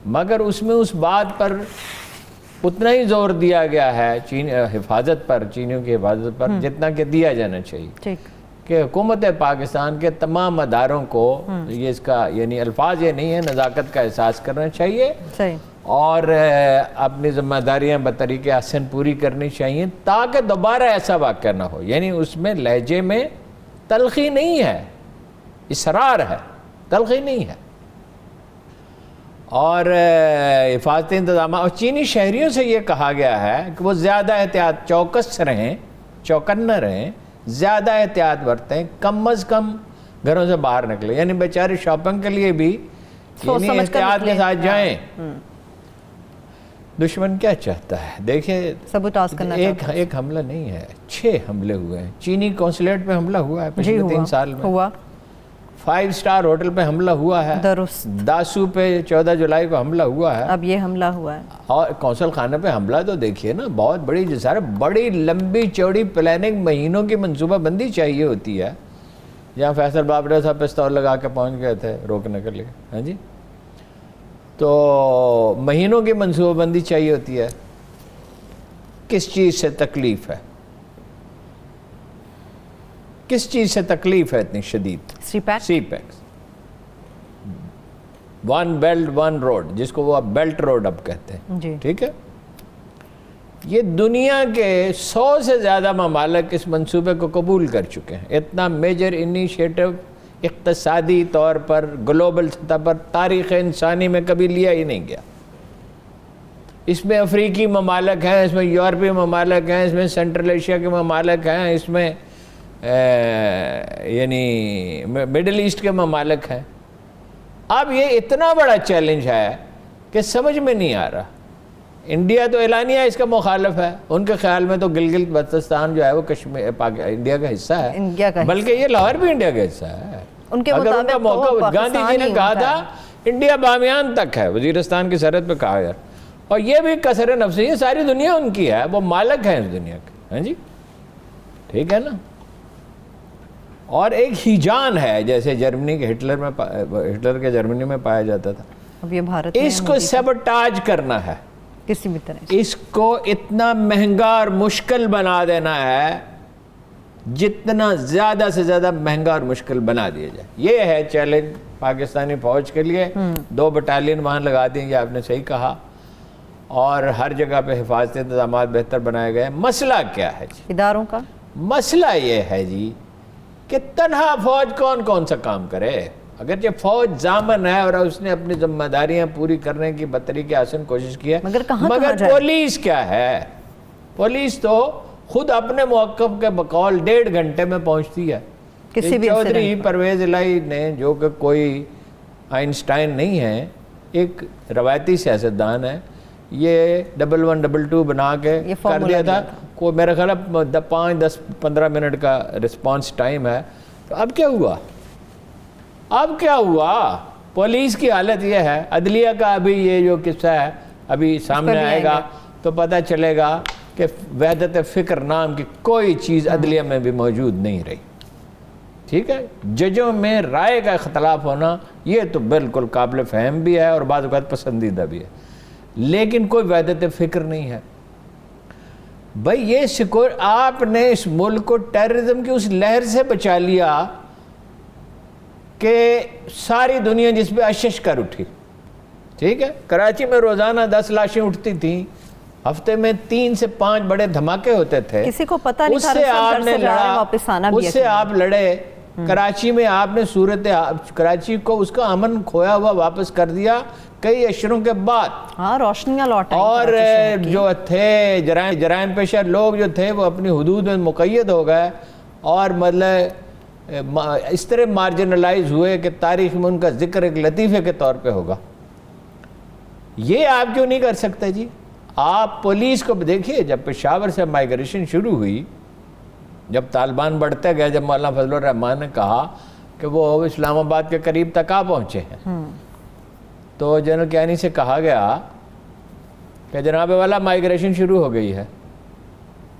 مگر اس میں اس بات پر اتنا ہی زور دیا گیا ہے حفاظت پر، چینیوں کی حفاظت پر، جتنا کہ دیا جانا چاہیے کہ حکومت پاکستان کے تمام اداروں کو یہ اس کا یعنی الفاظ یہ نہیں ہے، نزاکت کا احساس کرنا چاہیے اور اپنی ذمہ داریاں بطریق احسن پوری کرنی چاہیے تاکہ دوبارہ ایسا واقعہ نہ ہو. یعنی اس میں لہجے میں تلخی نہیں ہے، اصرار ہے، تلخی نہیں ہے. اور حفاظتی انتظامات اور چینی شہریوں سے یہ کہا گیا ہے کہ وہ زیادہ احتیاط، چوکس رہیں، چوکنا رہیں، زیادہ احتیاط برتیں، کم از کم گھروں سے باہر نکلیں. یعنی بیچارے شاپنگ کے لیے بھی یعنی احتیاط کے ساتھ جائیں. دشمن کیا چاہتا ہے؟ دیکھیں ایک حملہ نہیں ہے، 6 حملے ہوئے ہیں. چینی قونصلیٹ پہ حملہ ہوا ہے پچھلے 3 سال میں، 5 سٹار ہوٹل پہ حملہ ہوا ہے، داسو پہ 14 جولائی کو حملہ ہوا ہے، اب یہ حملہ ہوا ہے. اور قونصل خانے پہ حملہ تو دیکھیے نا، بہت بڑی جسارت، بڑی لمبی چوڑی پلاننگ، مہینوں کی منصوبہ بندی چاہیے ہوتی ہے. جہاں فیصل بابر صاحب پستول لگا کے پہنچ گئے تھے روکنے کے لیے، ہاں جی، تو مہینوں کی منصوبہ بندی چاہیے ہوتی ہے. کس چیز سے تکلیف ہے؟ کس چیز سے تکلیف ہے اتنی شدید؟ سی پیکس، 1 بیلٹ 1 روڈ، جس کو وہ بیلٹ روڈ اب کہتے ہیں، ٹھیک ہے. یہ دنیا کے 100 سے زیادہ ممالک اس منصوبے کو قبول کر چکے ہیں. اتنا میجر انیشیٹو اقتصادی طور پر گلوبل سطح پر تاریخ انسانی میں کبھی لیا ہی نہیں گیا. اس میں افریقی ممالک ہیں، اس میں یورپی ممالک ہیں، اس میں سینٹرل ایشیا کے ممالک ہیں، اس میں یعنی مڈل ایسٹ کے ممالک ہیں. اب یہ اتنا بڑا چیلنج ہے کہ سمجھ میں نہیں آ رہا. انڈیا تو اعلانیہ اس کا مخالف ہے، ان کے خیال میں تو گلگت بلتستان جو ہے وہ انڈیا کا حصہ ہے، بلکہ یہ لاہور بھی انڈیا کا حصہ ہے. اگر ان کا موقع، گاندھی جی نے کہا تھا انڈیا بامیان تک ہے، وزیرستان کی سرحد پہ کہا گیا، اور یہ بھی کثر نفسی، یہ ساری دنیا ان کی ہے، وہ مالک ہیں اس دنیا کے، ہاں جی، ٹھیک ہے نا. اور ایک ہیجان ہے جیسے جرمنی کے ہٹلر کے جرمنی میں پایا جاتا تھا، اب یہ بھارت اس کو سیبوٹاج کرنا ہے کسی بھی طرح، اس کو اتنا مہنگا اور مشکل بنا دینا ہے جتنا زیادہ سے زیادہ مہنگا اور مشکل بنا دیا جائے. یہ ہے چیلنج پاکستانی فوج کے لیے. 2 بٹالین وہاں لگا دیں، یہ آپ نے صحیح کہا، اور ہر جگہ پہ حفاظتی انتظامات بہتر بنائے گئے. مسئلہ کیا ہے جی اداروں کا؟ مسئلہ یہ ہے جی کہ تنہا فوج کون سا کام کرے. اگرچہ فوج ضامن ہے اور اس نے اپنی ذمہ داریاں پوری کرنے کی بطریق احسن کوشش کی ہے، مگر پولیس کیا ہے؟ پولیس تو خود اپنے موقف کے بقول 1.5 گھنٹے میں پہنچتی ہے. چودھری پرویز الہی نے، جو کہ کوئی آئنسٹائن نہیں ہے، ایک روایتی سیاستدان ہے، یہ 1122 بنا کے کر دیا تھا. کوئی میرا خیال 5-10-15 منٹ کا رسپانس ٹائم ہے. تو اب کیا ہوا؟ پولیس کی حالت یہ ہے. عدلیہ کا ابھی یہ جو قصہ ہے ابھی سامنے آئے گا تو پتہ چلے گا کہ وحدت فکر نام کی کوئی چیز عدلیہ میں بھی موجود نہیں رہی. ٹھیک ہے، ججوں میں رائے کا اختلاف ہونا یہ تو بالکل قابل فہم بھی ہے اور بعض اوقات پسندیدہ بھی ہے، لیکن کوئی وحدت فکر نہیں ہے. بھائی یہ آپ نے اس ملک کو ٹیررزم کی اس لہر سے بچا لیا کہ ساری دنیا جس پہ اشش کر اٹھی. ٹھیک ہے، کراچی میں روزانہ 10 لاشیں اٹھتی تھیں، ہفتے میں 3 سے 5 بڑے دھماکے ہوتے تھے. کسی کو پتہ نہیں تھا، اس سے آپ لڑے. کراچی میں آپ نے کراچی کو اس کا امن کھویا ہوا واپس کر دیا کئی اشروں کے بعد. ہاں، روشنیاں لوٹائیں. اور جو تھے جرائم پیشہ لوگ جو تھے وہ اپنی حدود میں مقید ہو گئے اور مطلب اس طرح مارجنلائز ہوئے کہ تاریخ میں ان کا ذکر ایک لطیفے کے طور پہ ہوگا. یہ آپ کیوں نہیں کر سکتے جی؟ آپ پولیس کو دیکھیے، جب پشاور سے مائیگریشن شروع ہوئی، جب طالبان بڑھتے گئے، جب مولانا فضل الرحمان نے کہا کہ وہ اسلام آباد کے قریب تک آ پہنچے ہیں، تو جنرل کیانی سے کہا گیا کہ جناب والا مائیگریشن شروع ہو گئی ہے.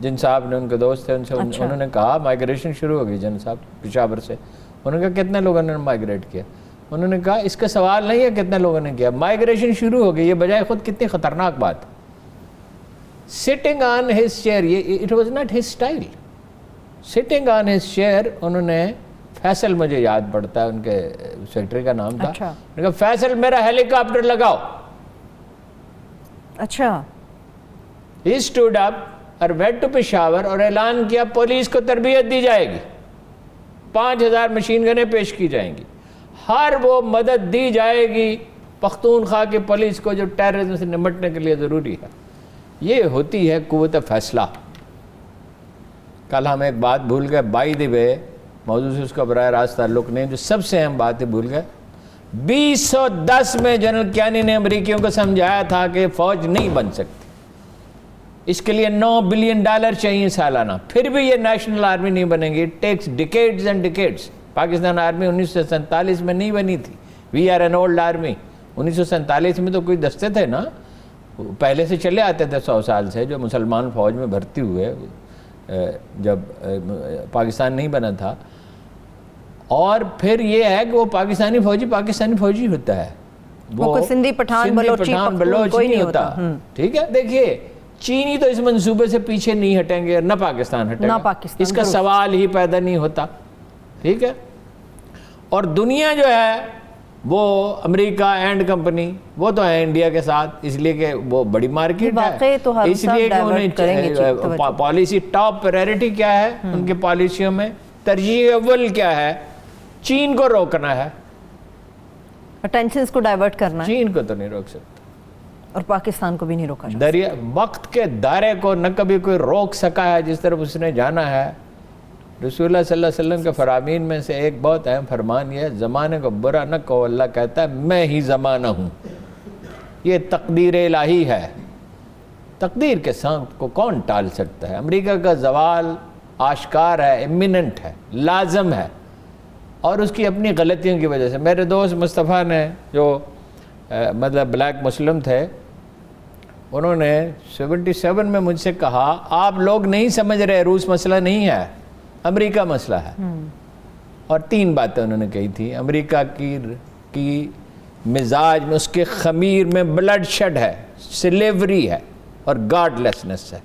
جن صاحب نے، ان کے دوست تھے، انہوں نے کہا مائیگریشن شروع ہو گئی جن صاحب پشاور سے. انہوں نے کہا کتنے لوگوں نے مائیگریٹ کیا؟ انہوں نے کہا اس کا سوال نہیں ہے کتنے لوگوں نے کیا, مائیگریشن شروع ہو گئی, یہ بجائے خود کتنی خطرناک بات. سٹنگ آن ہز چیئر, یہ it was not his style. Sitting on his chair, انہوں نے فیصل, مجھے یاد پڑتا ہے ان کے سیکرٹری کا نام تھا, اچھا, انہوں نے کہا فیصل میرا ہیلی کاپٹر لگاؤ. اچھا, He stood up اور went to پشاور اور اعلان کیا پولیس کو تربیت دی جائے گی, 5000 مشین گنیں پیش کی جائیں گی, ہر وہ مدد دی جائے گی پختونخوا کی پولیس کو جو ٹیررزم سے نمٹنے کے لیے ضروری ہے. یہ ہوتی ہے قوت فیصلہ. کل ہم ایک بات بھول گئے, بائی دی وے, موضوع سے اس کا براہ راست تعلق نہیں, جو سب سے اہم بات ہے بھول گئے. 2010 میں جنرل کیانی نے امریکیوں کو سمجھایا تھا کہ فوج نہیں بن سکتی, اس کے لیے $9 بلین چاہیے سالانہ, پھر بھی یہ نیشنل آرمی نہیں بنے گی. It takes decades and decades. Pakistan army 1947 میں نہیں بنی تھی. We are an old army. 1947 میں تو کوئی دستے تھے نا, پہلے سے چلے آتے تھے 100 سال سے, جو مسلمان فوج میں بھرتی ہوئے جب پاکستان نہیں بنا تھا. اور پھر یہ ہے کہ وہ پاکستانی فوجی ہوتا ہے, وہ کوئی سندھی پٹھان بلوچ کوئی نہیں ہوتا. ٹھیک ہے, دیکھیے چینی تو اس منصوبے سے پیچھے نہیں ہٹیں گے, نہ پاکستان ہٹے گا, اس کا سوال ہی پیدا نہیں ہوتا. ٹھیک ہے, اور دنیا جو ہے وہ امریکا اینڈ کمپنی, وہ تو ہے انڈیا کے ساتھ, اس لیے کہ وہ بڑی مارکیٹ ہے, اس لیے کہ انہیں پالیسی ٹاپ پرائرٹی کیا ہے ان کے پالیسیوں میں, ترجیح اول کیا ہے, چین کو روکنا ہے, اٹینشنز کو ڈائیورٹ کرنا ہے. چین کو تو نہیں روک سکتا, اور پاکستان کو بھی نہیں روکا جا دریا وقت کے دائرے کو نہ کبھی کوئی روک سکا ہے جس طرف اس نے جانا ہے. رسول اللہ صلی اللہ علیہ وسلم کے فرامین میں سے ایک بہت اہم فرمان یہ ہے, زمانے کو برا نہ کہو, اللہ کہتا ہے میں ہی زمانہ ہوں. یہ تقدیر الہی ہے, تقدیر کے ساتھ کو کون ٹال سکتا ہے. امریکہ کا زوال آشکار ہے, امیمنٹ ہے, لازم ہے, اور اس کی اپنی غلطیوں کی وجہ سے. میرے دوست مصطفیٰ نے جو مطلب بلیک مسلم تھے, انہوں نے 77 میں مجھ سے کہا آپ لوگ نہیں سمجھ رہے, روس مسئلہ نہیں ہے, امریکہ مسئلہ ہے. اور 3 باتیں انہوں نے کہی تھی. امریکہ کی مزاج میں, اس کے خمیر میں بلڈ شیڈ ہے, سلیوری ہے, اور گاڈ لیسنس ہے,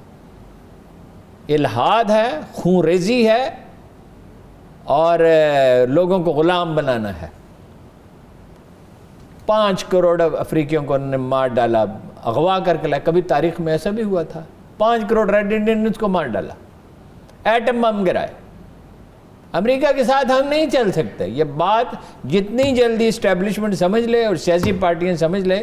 الحاد ہے, خون ریزی ہے, اور لوگوں کو غلام بنانا ہے. 5 کروڑ افریقیوں کو انہوں نے مار ڈالا, اغوا کر کے لائے. کبھی تاریخ میں ایسا بھی ہوا تھا, 5 کروڑ ریڈ انڈینز کو مار ڈالا, ایٹم بم گرائے. امریکہ کے ساتھ ہم نہیں چل سکتے. یہ بات جتنی جلدی اسٹیبلشمنٹ سمجھ لے اور سیاسی پارٹیاں سمجھ لے.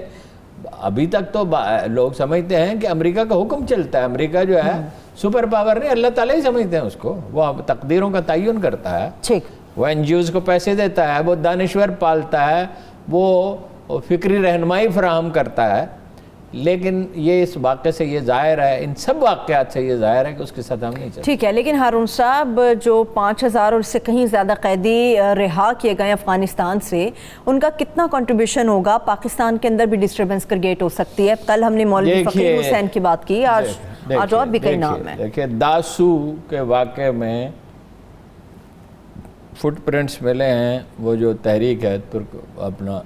ابھی تک تو لوگ سمجھتے ہیں کہ امریکہ کا حکم چلتا ہے, امریکہ جو ہے سپر پاور نہیں, اللہ تعالیٰ ہی سمجھتے ہیں اس کو, وہ تقدیروں کا تعین کرتا ہے, وہ این جی اوز کو پیسے دیتا ہے, وہ دانشور پالتا ہے, وہ فکری رہنمائی فراہم کرتا ہے. لیکن یہ اس واقعے سے یہ ظاہر ہے, ان سب واقعات سے یہ ظاہر ہے کہ اس کے ساتھ ہم نہیں چلتے. ٹھیک ہے, لیکن ہارون صاحب جو 5000 اور اس سے کہیں زیادہ قیدی رہا کیے گئے افغانستان سے, ان کا کتنا کنٹریبیوشن ہوگا؟ پاکستان کے اندر بھی ڈسٹربنس کریٹ ہو سکتی ہے. کل ہم نے مولوی فقیر حسین کی بات کی, آج اور بھی کئی نام ہیں. دیکھیے داسو کے واقعے میں فٹ پرنٹس ملے ہیں, وہ جو تحریک ہے اپنا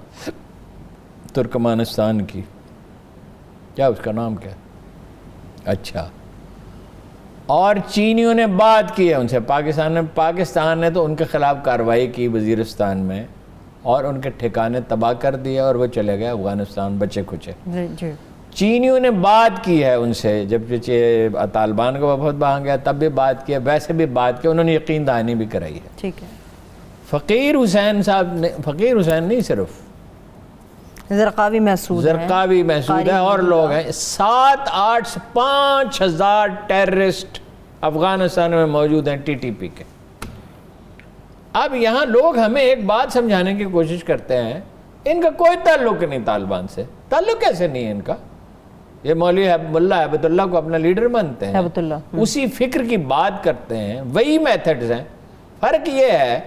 ترکمانستان کی, کیا اس کا نام کیا؟ اچھا, اور چینیوں نے بات کی ہے ان سے, پاکستان نے تو ان کے خلاف کارروائی کی وزیرستان میں, اور ان کے ٹھکانے تباہ کر دیے, اور وہ چلے گئے افغانستان بچے کھچے. چینیوں نے بات کی ہے ان سے, جب طالبان کا وفد وہاں گیا تب بھی بات کی ہے, ویسے بھی بات کی, انہوں نے یقین دہانی بھی کرائی ہے. ٹھیک ہے, فقیر حسین صاحب نے, فقیر حسین نہیں صرف, زرقاوی محسود ہے, اور لوگ ہیں, 5,000 ٹیررسٹ افغانستان میں موجود ہیں ٹی ٹی پی کے. اب یہاں لوگ ہمیں ایک بات سمجھانے کی کوشش کرتے ہیں, ان کا کوئی تعلق نہیں طالبان سے. تعلق کیسے نہیں ہے ان کا؟ یہ مولوی ملا ہیبت اللہ کو اپنا لیڈر مانتے ہیں, اسی فکر کی بات کرتے ہیں, وہی میتھڈز ہیں. فرق یہ ہے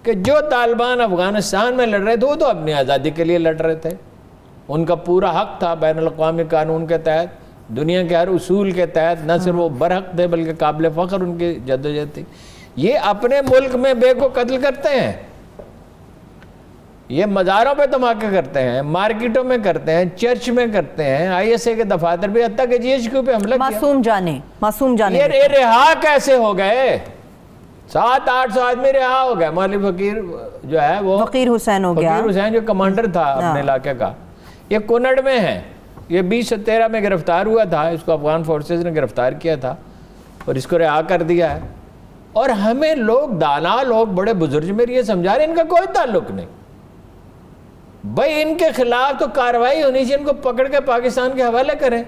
کہ جو طالبان افغانستان میں لڑ رہے تھے وہ تو اپنی آزادی کے لیے لڑ رہے تھے, ان کا پورا حق تھا بین الاقوامی قانون کے تحت, دنیا کے ہر اصول کے تحت, نہ صرف وہ برحق تھے بلکہ قابل فخر ان کی جدوجہد تھی. یہ اپنے ملک میں بے کو قتل کرتے ہیں, یہ مزاروں پہ دھماکے کرتے ہیں، مارکیٹوں میں کرتے ہیں، چرچ میں کرتے ہیں، آئی ایس اے کے دفاتر بھی، حتیٰ کہ GHQ پہ حملہ کیا۔ معصوم جانے یہ رہا کیسے ہو گئے؟ 700-800 آدمی رہا ہو گئے۔ مولوی فقیر جو ہے وہ فقیر حسین ہو گیا، فقیر حسین جو کمانڈر تھا اپنے علاقے کا، یہ کنڑ میں ہے، یہ 2013 میں گرفتار ہوا تھا، اس کو افغان فورسز نے گرفتار کیا تھا اور اس کو رہا کر دیا ہے۔ اور ہمیں لوگ دانا لوگ بڑے بزرگ میرے یہ سمجھا رہے ہیں ان کا کوئی تعلق نہیں بھائی، ان کے خلاف تو کارروائی ہونی چاہیے، ان کو پکڑ کے پاکستان کے حوالے کریں۔